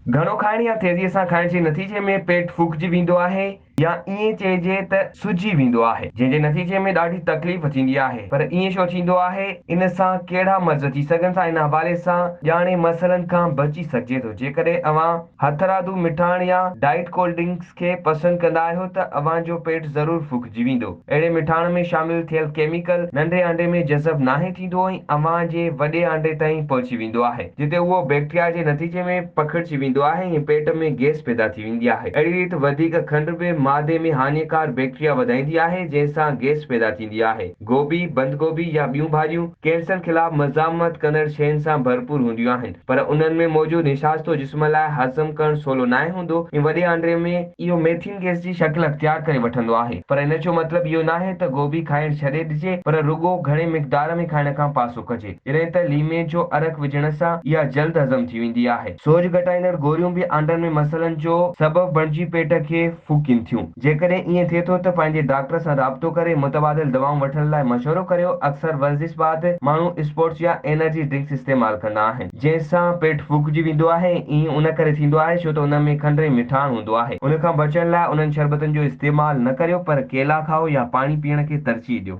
घणो खाइण या तेज़ीअ सां खाइण जे नतीजे में पेट फूकिजी वेंदो आहे या ईअं चइजे त सुॼी वेंदो आहे, जंहिंजे नतीजे में ॾाढी तकलीफ़ थींदी आहे। पर ईअं छो थींदो आहे, इन सां कहिड़ा मर्ज़ थी सघनि था, इन हवाले सां ॼाणे मसइलनि खां बची सघिजे थो। जेकॾहिं अव्हां हथरादू मिठाण या डाइट कोल्ड ड्रिंक्स खे पसंदि कंदा आहियो त अव्हां जो पेट ज़रूरु फूकिजी वेंदो। अहिड़े मिठाण में शामिल थियल केमिकल नंढे आंडे में जज़ब नाहे थींदो ऐं अव्हां जे वॾे आंडे ताईं पहुची वेंदो आहे, जिते उहो बैक्टीरिया जे नतीजे में पखिड़िजी वेंदो आहे ऐं पेट में गैस पैदा थी वेंदी आहे। अहिड़ी रीति वधीक खंडु बि मादे में हानिकार बैक्टीरिया वधाईंदी आहे, जंहिंसां गैस पैदा थींदी आहे। गोभी, बंद गोभी या ॿियूं भाॼियूं कैंसर ख़िलाफ़ मज़ामत कंदड़ शयुनि सां भरपूर हूंदियूं आहिनि, पर उन्हनि में मौजूदु निशास्तो जिस्म लाइ हज़म करणु सवलो नाहे हूंदो ऐं वॾे आंडे में इहो मेथिन गैस जी शक्ल अख्तियार करे वठंदो आहे। पर इन जो मतिलबु इहो नाहे त गोभी खाइण छॾे ॾिजे, पर रुॻो घणे मिक़दार में खाइण खां पासो कजे। जॾहिं त लीमे जो अरक विझण सां इहा जल्द हज़म थी वेंदी आहे। सोज घटाईंदड़ गोरियूं बि आंडनि में मसइलनि जो सबबु बणिजी पेट खे फूकीनि थियूं। जेकॾहिं ईअं थिए थो त पंहिंजे डॉक्टर सां राब्तो करे मुतबादिल दवाऊं वठण लाइ मशवरो करियो। अक्सर वर्ज़िश बैदि माण्हू स्पोर्ट्स या एनर्जी ड्रिंक्स इस्तेमालु कंदा आहिनि, जंहिंसां पेट फूकिजी वेंदो आहे। ईअं उन करे थींदो आहे छो त उन में खंडु ऐं मिठाण हूंदो आहे। उन खां बचण लाइ उन्हनि शरबतनि जो इस्तेमालु न करियो, पर केला खाओ या पाणी पीअण खे तरजीह ॾियो।